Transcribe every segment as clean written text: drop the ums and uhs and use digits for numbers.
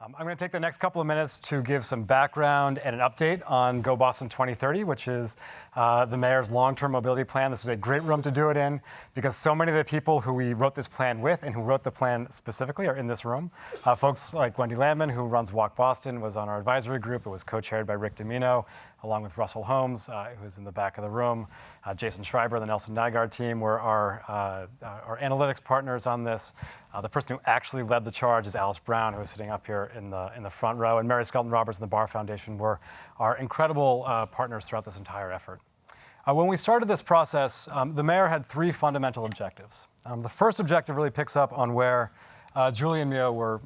I'm going to take the next couple of minutes to give some background and an update on Go Boston 2030, which is the mayor's long-term mobility plan. This is a great room to do it in because so many of the people who we wrote this plan with and who wrote the plan specifically are in this room. Folks like Wendy Landman, who runs Walk Boston, was on our advisory group. It was co-chaired by Rick Domino, along with Russell Holmes, who's in the back of the room. Jason Schreiber, the Nelson Nygaard team, were our analytics partners on this. The person who actually led the charge is Alice Brown, who is sitting up here in the front row, and Mary Skelton Roberts and the Barr Foundation were our incredible partners throughout this entire effort. When we started this process, the mayor had three fundamental objectives. The first objective really picks up on where Julie and Mio were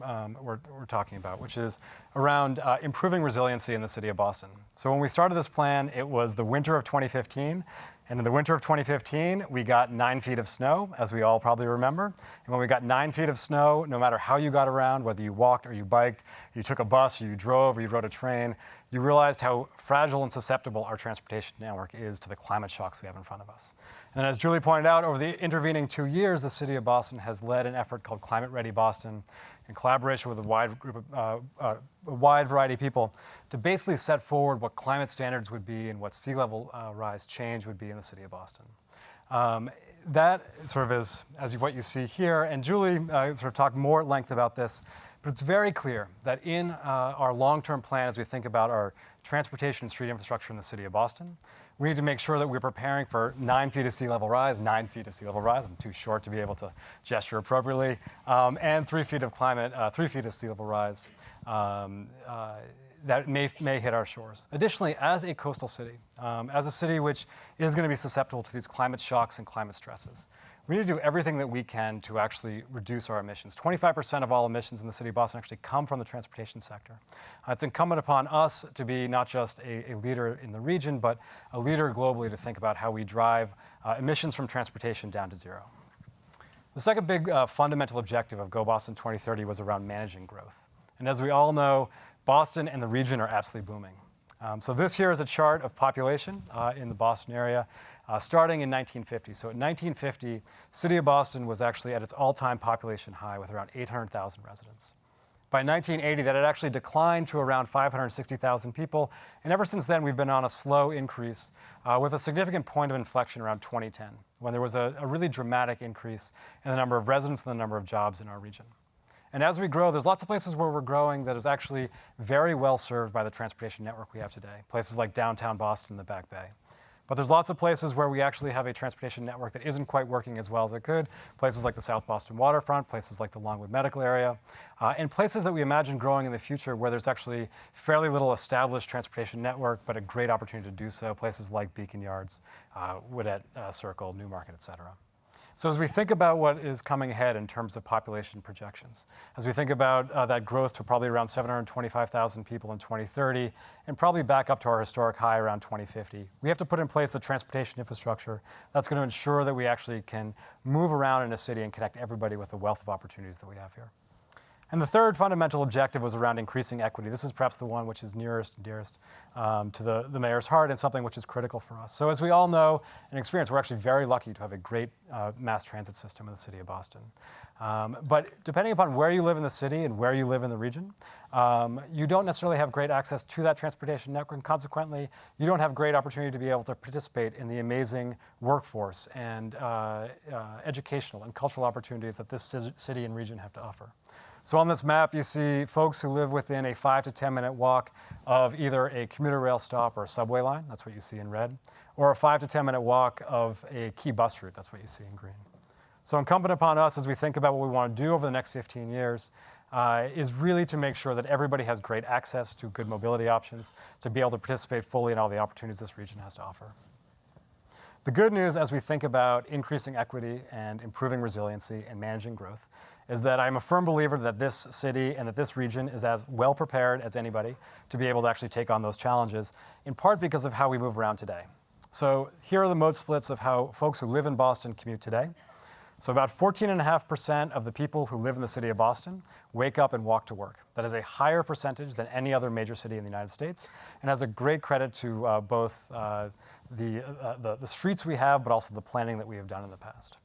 talking about, which is around improving resiliency in the city of Boston. So when we started this plan, it was the winter of 2015. And in the winter of 2015, we got 9 feet of snow, as we all probably remember. And when we got 9 feet of snow, no matter how you got around, whether you walked or you biked, you took a bus or you drove or you rode a train, you realized how fragile and susceptible our transportation network is to the climate shocks we have in front of us. And then as Julie pointed out, over the intervening 2 years, the city of Boston has led an effort called Climate Ready Boston in collaboration with a wide variety of people to basically set forward what climate standards would be and what sea level rise change would be in the city of Boston. That sort of is what you see here, and Julie sort of talked more at length about this, but it's very clear that in our long-term plan as we think about our transportation and street infrastructure in the city of Boston, we need to make sure that we're preparing for 9 feet of sea level rise, 9 feet of sea level rise. I'm too short to be able to gesture appropriately, and 3 feet of climate, 3 feet of sea level rise that may hit our shores. Additionally, as a coastal city, as a city which is going to be susceptible to these climate shocks and climate stresses, we need to do everything that we can to actually reduce our emissions. 25% of all emissions in the city of Boston actually come from the transportation sector. It's incumbent upon us to be not just a leader in the region, but a leader globally to think about how we drive emissions from transportation down to zero. The second big fundamental objective of Go Boston 2030 was around managing growth. And as we all know, Boston and the region are absolutely booming. So this here is a chart of population in the Boston area. Starting in 1950. So in 1950, city of Boston was actually at its all-time population high with around 800,000 residents. By 1980, that had actually declined to around 560,000 people. And ever since then, we've been on a slow increase with a significant point of inflection around 2010, when there was a really dramatic increase in the number of residents and the number of jobs in our region. And as we grow, there's lots of places where we're growing that is actually very well served by the transportation network we have today. Places like downtown Boston and the Back Bay. But there's lots of places where we actually have a transportation network that isn't quite working as well as it could. Places like the South Boston waterfront, places like the Longwood medical area, and places that we imagine growing in the future where there's actually fairly little established transportation network, but a great opportunity to do so. Places like Beacon Yards, Woodette Circle, Newmarket, et cetera. So as we think about what is coming ahead in terms of population projections, as we think about that growth to probably around 725,000 people in 2030, and probably back up to our historic high around 2050, we have to put in place the transportation infrastructure that's going to ensure that we actually can move around in a city and connect everybody with the wealth of opportunities that we have here. And the third fundamental objective was around increasing equity. This is perhaps the one which is nearest and dearest to the mayor's heart and something which is critical for us. So as we all know and experience, we're actually very lucky to have a great mass transit system in the city of Boston. But depending upon where you live in the city and where you live in the region, you don't necessarily have great access to that transportation network, and consequently, you don't have great opportunity to be able to participate in the amazing workforce and educational and cultural opportunities that this city and region have to offer. So on this map, you see folks who live within a 5 to 10 minute walk of either a commuter rail stop or a subway line, that's what you see in red, or a 5 to 10 minute walk of a key bus route, that's what you see in green. So incumbent upon us as we think about what we want to do over the next 15 years is really to make sure that everybody has great access to good mobility options to be able to participate fully in all the opportunities this region has to offer. The good news as we think about increasing equity and improving resiliency and managing growth is that I'm a firm believer that this city and that this region is as well prepared as anybody to be able to actually take on those challenges, in part because of how we move around today. So here are the mode splits of how folks who live in Boston commute today. So about 14.5% of the people who live in the city of Boston wake up and walk to work. That is a higher percentage than any other major city in the United States, and has a great credit to both the streets we have, but also the planning that we have done in the past.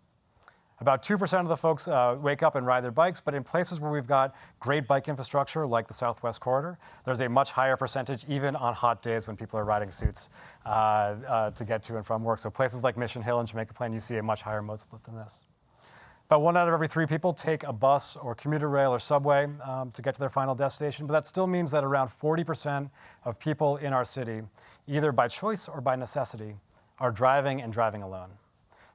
About 2% of the folks wake up and ride their bikes, but in places where we've got great bike infrastructure, like the Southwest Corridor, there's a much higher percentage, even on hot days when people are riding suits to get to and from work. So places like Mission Hill and Jamaica Plain, you see a much higher mode split than this. About 1 out of every 3 people take a bus or commuter rail or subway to get to their final destination, but that still means that around 40% of people in our city, either by choice or by necessity, are driving and driving alone.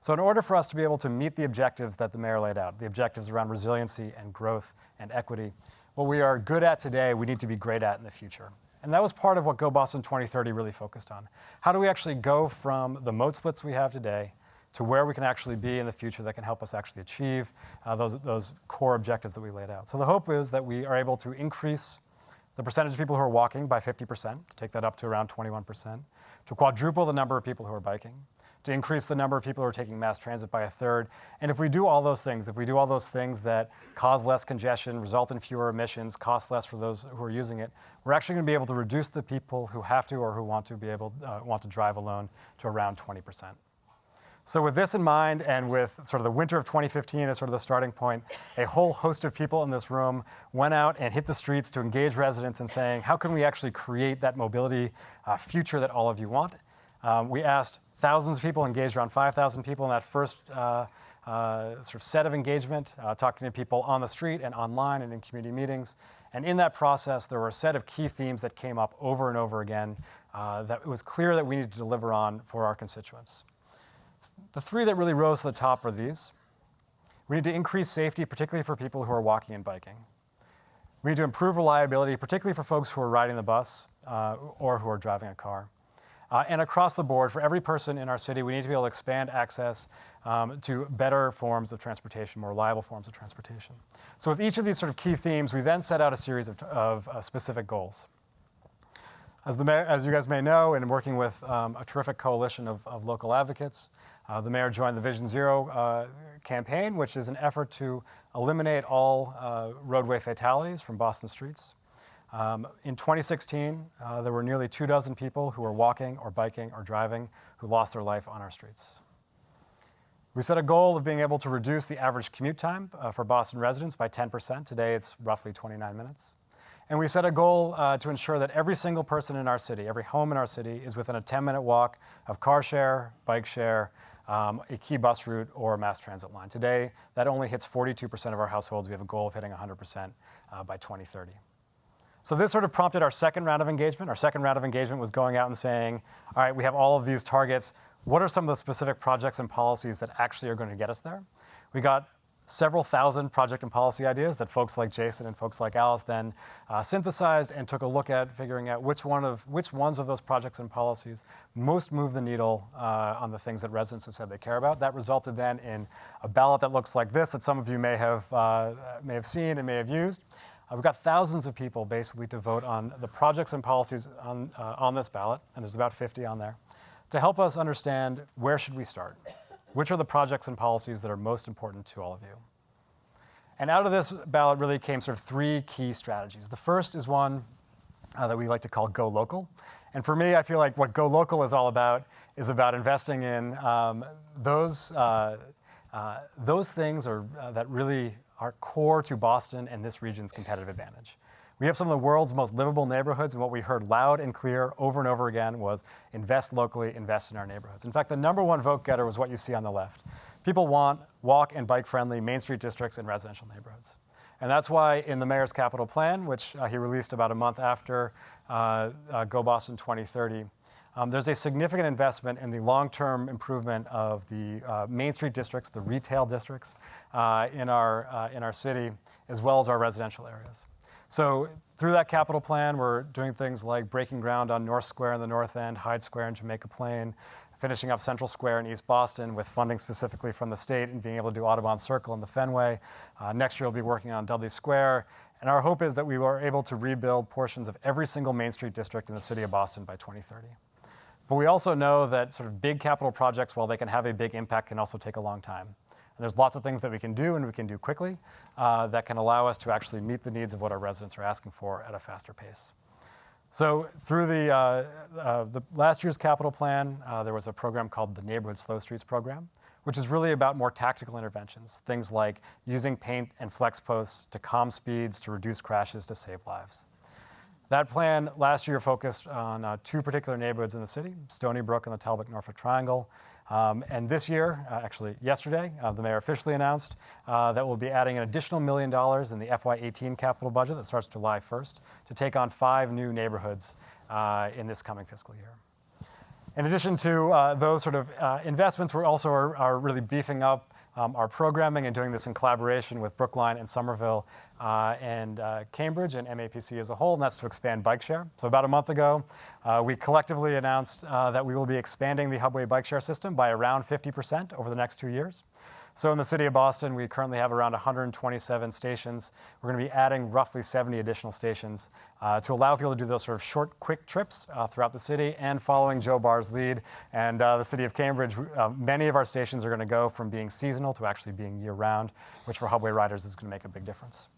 So in order for us to be able to meet the objectives that the mayor laid out, the objectives around resiliency and growth and equity, what we are good at today, we need to be great at in the future. And that was part of what Go Boston 2030 really focused on. How do we actually go from the mode splits we have today to where we can actually be in the future that can help us actually achieve those core objectives that we laid out? So the hope is that we are able to increase the percentage of people who are walking by 50%, to take that up to around 21%, to quadruple the number of people who are biking, to increase the number of people who are taking mass transit by 1/3. And if we do all those things, that cause less congestion, result in fewer emissions, cost less for those who are using it, we're actually going to be able to reduce the people who have to or who want to drive alone to around 20%. So with this in mind, and with sort of the winter of 2015 as sort of the starting point, a whole host of people in this room went out and hit the streets to engage residents in saying, how can we actually create that mobility future that all of you want? We asked thousands of people, engaged around 5,000 people in that first sort of set of engagement, talking to people on the street and online and in community meetings. And in that process, there were a set of key themes that came up over and over again that it was clear that we needed to deliver on for our constituents. The 3 that really rose to the top are these. We need to increase safety, particularly for people who are walking and biking. We need to improve reliability, particularly for folks who are riding the bus or who are driving a car. And across the board, for every person in our city, we need to be able to expand access to better forms of transportation, more reliable forms of transportation. So with each of these sort of key themes, we then set out a series of specific goals. As you guys may know, in working with a terrific coalition of local advocates, the mayor joined the Vision Zero campaign, which is an effort to eliminate all roadway fatalities from Boston streets. In 2016, there were nearly 24 people who were walking or biking or driving who lost their life on our streets. We set a goal of being able to reduce the average commute time for Boston residents by 10%. Today, it's roughly 29 minutes. And we set a goal to ensure that every single person in our city, every home in our city, is within a 10-minute walk of car share, bike share, a key bus route, or a mass transit line. Today, that only hits 42% of our households. We have a goal of hitting 100% by 2030. So this sort of prompted our second round of engagement. Our second round of engagement was going out and saying, all right, we have all of these targets. What are some of the specific projects and policies that actually are going to get us there? We got several thousand project and policy ideas that folks like Jason and folks like Alice then synthesized and took a look at, figuring out which ones of those projects and policies most move the needle on the things that residents have said they care about. That resulted then in a ballot that looks like this, that some of you may have seen and may have used. We've got thousands of people basically to vote on the projects and policies on this ballot, and there's about 50 on there, to help us understand where should we start. Which are the projects and policies that are most important to all of you? And out of this ballot really came sort of 3 key strategies. The first is one that we like to call Go Local. And for me, I feel like what Go Local is all about is about investing in those things that really are core to Boston and this region's competitive advantage. We have some of the world's most livable neighborhoods, and what we heard loud and clear over and over again was invest locally, invest in our neighborhoods. In fact, the #1 vote getter was what you see on the left. People want walk and bike friendly Main Street districts and residential neighborhoods. And that's why in the mayor's capital plan, which he released about a month after Go Boston 2030, there's a significant investment in the long-term improvement of the Main Street districts, the retail districts in our city, as well as our residential areas. So through that capital plan, we're doing things like breaking ground on North Square in the North End, Hyde Square in Jamaica Plain, finishing up Central Square in East Boston with funding specifically from the state and being able to do Audubon Circle in the Fenway. Next year, we'll be working on Dudley Square. And our hope is that we are able to rebuild portions of every single Main Street district in the city of Boston by 2030. But we also know that sort of big capital projects, while they can have a big impact, can also take a long time. And there's lots of things that we can do and we can do quickly that can allow us to actually meet the needs of what our residents are asking for at a faster pace. So through the last year's capital plan, there was a program called the Neighborhood Slow Streets Program, which is really about more tactical interventions, things like using paint and flex posts to calm speeds, to reduce crashes, to save lives. That plan last year focused on two particular neighborhoods in the city, Stony Brook and the Talbot-Norfolk Triangle. And this year, actually yesterday, the mayor officially announced that we'll be adding an additional $1 million in the FY18 capital budget that starts July 1st to take on 5 new neighborhoods in this coming fiscal year. In addition to those sort of investments, we also are really beefing up our programming and doing this in collaboration with Brookline and Somerville and Cambridge and MAPC as a whole, and that's to expand bike share. So about a month ago, we collectively announced that we will be expanding the Hubway bike share system by around 50% over the next 2 years. So in the city of Boston, we currently have around 127 stations. We're going to be adding roughly 70 additional stations to allow people to do those sort of short, quick trips throughout the city. And following Joe Barr's lead and the city of Cambridge, many of our stations are going to go from being seasonal to actually being year-round, which for Hubway riders is going to make a big difference.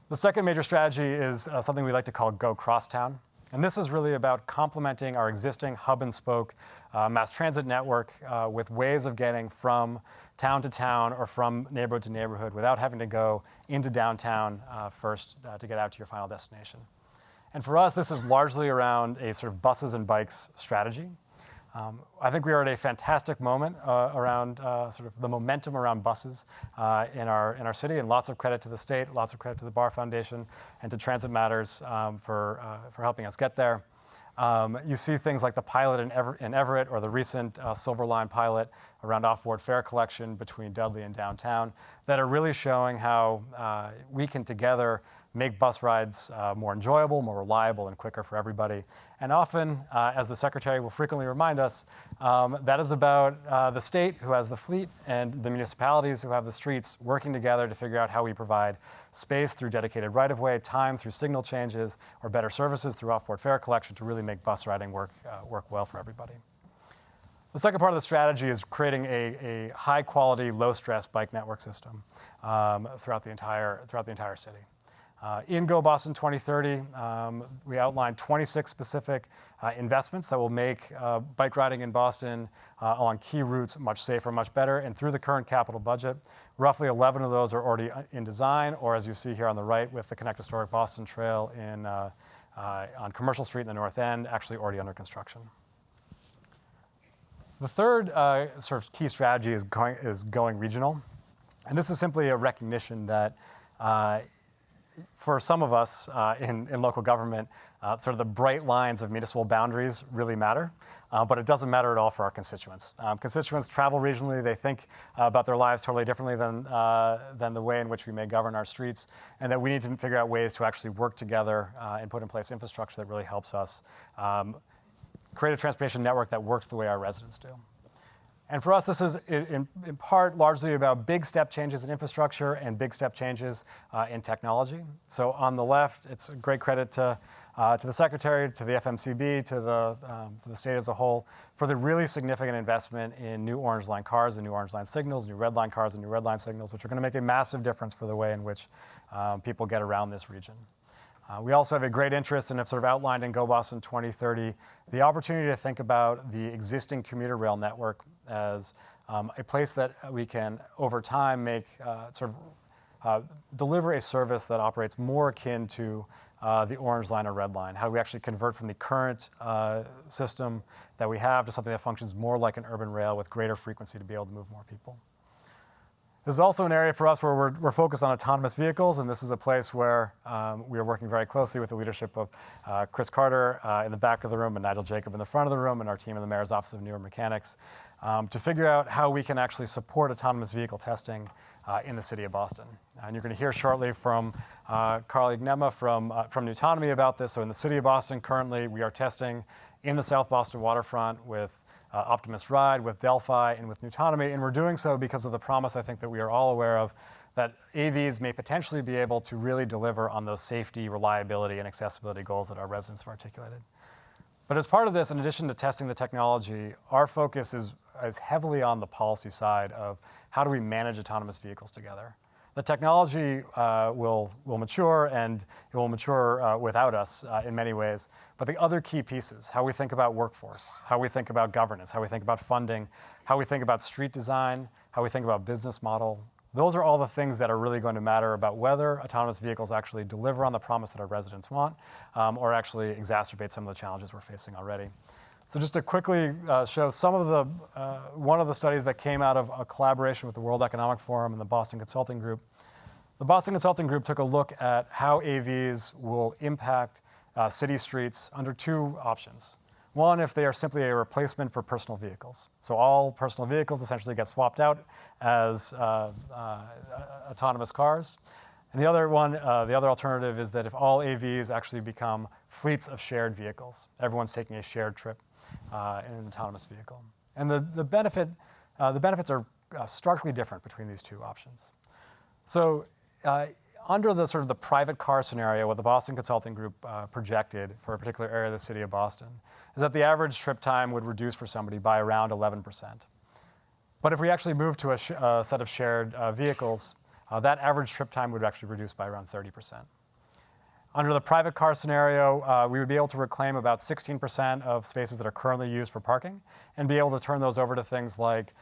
The second major strategy is something we like to call Go Crosstown. And this is really about complementing our existing hub and spoke mass transit network with ways of getting from town to town or from neighborhood to neighborhood without having to go into downtown first to get out to your final destination. And for us, this is largely around a sort of buses and bikes strategy. I think we are at a fantastic moment around sort of the momentum around buses in our city, and lots of credit to the state, lots of credit to the Barr Foundation, and to Transit Matters for helping us get there. You see things like the pilot in Everett or the recent Silver Line pilot around off-board fare collection between Dudley and downtown that are really showing how we can together make bus rides more enjoyable, more reliable, and quicker for everybody. And often, as the Secretary will frequently remind us, that is about the state who has the fleet and the municipalities who have the streets working together to figure out how we provide space through dedicated right-of-way, time through signal changes, or better services through off-board fare collection to really make bus riding work well for everybody. The second part of the strategy is creating a high-quality, low-stress bike network system throughout the entire city. In Go Boston 2030, we outlined 26 specific investments that will make bike riding in Boston along key routes much safer, much better. And through the current capital budget, roughly 11 of those are already in design, or as you see here on the right with the Connect Historic Boston Trail on Commercial Street in the North End, actually already under construction. The third sort of key strategy is going regional. And this is simply a recognition that for some of us in local government, sort of the bright lines of municipal boundaries really matter, but it doesn't matter at all for our constituents. Constituents travel regionally. They think about their lives totally differently than the way in which we may govern our streets, and that we need to figure out ways to actually work together and put in place infrastructure that really helps us create a transportation network that works the way our residents do. And for us, this is in part largely about big step changes in infrastructure and big step changes in technology. So on the left, it's a great credit to the Secretary, to the FMCB, to the state as a whole for the really significant investment in new Orange Line cars and new Orange Line signals, new Red Line cars and new Red Line signals, which are going to make a massive difference for the way in which people get around this region. We also have a great interest and have sort of outlined in Go Boston 2030 the opportunity to think about the existing commuter rail network as a place that we can, over time, make deliver a service that operates more akin to the Orange Line or Red Line. How do we actually convert from the current system that we have to something that functions more like an urban rail with greater frequency to be able to move more people. This is also an area for us where we're focused on autonomous vehicles, and this is a place where we are working very closely with the leadership of Chris Carter in the back of the room and Nigel Jacob in the front of the room and our team in the Mayor's Office of Newer Mechanics to figure out how we can actually support autonomous vehicle testing in the city of Boston. And you're going to hear shortly from Carl Ignema from Newtonomy about this. So in the city of Boston currently, we are testing in the South Boston waterfront with Optimus Ride, with Delphi, and with Newtonomy, and we're doing so because of the promise I think that we are all aware of that AVs may potentially be able to really deliver on those safety, reliability, and accessibility goals that our residents have articulated. But as part of this, in addition to testing the technology, our focus is heavily on the policy side of how do we manage autonomous vehicles together. The technology will mature, and it will mature without us in many ways. But the other key pieces, how we think about workforce, how we think about governance, how we think about funding, how we think about street design, how we think about business model, those are all the things that are really going to matter about whether autonomous vehicles actually deliver on the promise that our residents want, or actually exacerbate some of the challenges we're facing already. So just to quickly show some of the, one of the studies that came out of a collaboration with the World Economic Forum and the Boston Consulting Group. The Boston Consulting Group took a look at how AVs will impact city streets under two options. One, if they are simply a replacement for personal vehicles. So all personal vehicles essentially get swapped out as autonomous cars. And the other one, the other alternative is that if all AVs actually become fleets of shared vehicles, everyone's taking a shared trip in an autonomous vehicle. And the benefits are starkly different between these two options. So under the sort of the private car scenario, what the Boston Consulting Group projected for a particular area of the city of Boston is that the average trip time would reduce for somebody by around 11%. But if we actually move to a set of shared vehicles, that average trip time would actually reduce by around 30%. Under the private car scenario, we would be able to reclaim about 16% of spaces that are currently used for parking and be able to turn those over to things like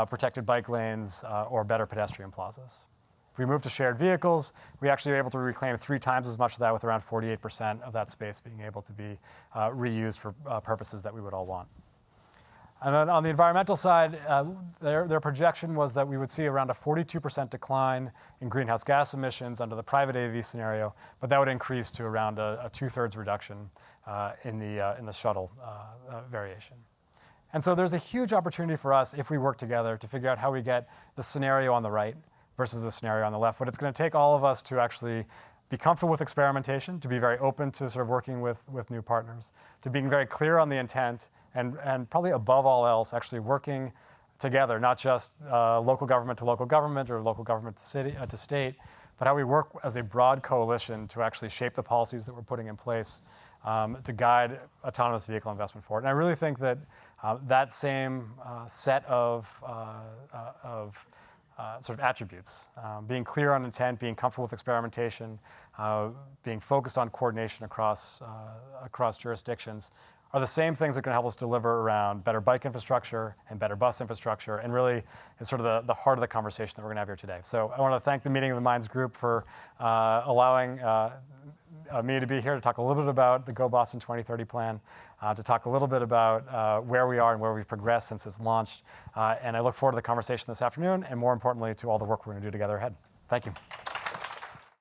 protected bike lanes or better pedestrian plazas. If we move to shared vehicles, we actually are able to reclaim 3 times as much of that, with around 48% of that space being able to be reused for purposes that we would all want. And then on the environmental side, their projection was that we would see around a 42% decline in greenhouse gas emissions under the private AV scenario, but that would increase to around a 2/3 reduction in the shuttle variation. And so there's a huge opportunity for us, if we work together, to figure out how we get the scenario on the right versus the scenario on the left. But it's going to take all of us to actually be comfortable with experimentation, to be very open to sort of working with new partners, to being very clear on the intent, and probably above all else, actually working together, not just local government to local government or local government to city to state, but how we work as a broad coalition to actually shape the policies that we're putting in place to guide autonomous vehicle investment forward. And I really think that that same set of sort of attributes, being clear on intent, being comfortable with experimentation, being focused on coordination across jurisdictions, are the same things that are going to help us deliver around better bike infrastructure and better bus infrastructure, and really is sort of the heart of the conversation that we're going to have here today. So I want to thank the Meeting of the Minds group for allowing me to be here to talk a little bit about the Go Boston 2030 plan, to talk a little bit about where we are and where we've progressed since it's launched. And I look forward to the conversation this afternoon, and more importantly, to all the work we're going to do together ahead. Thank you.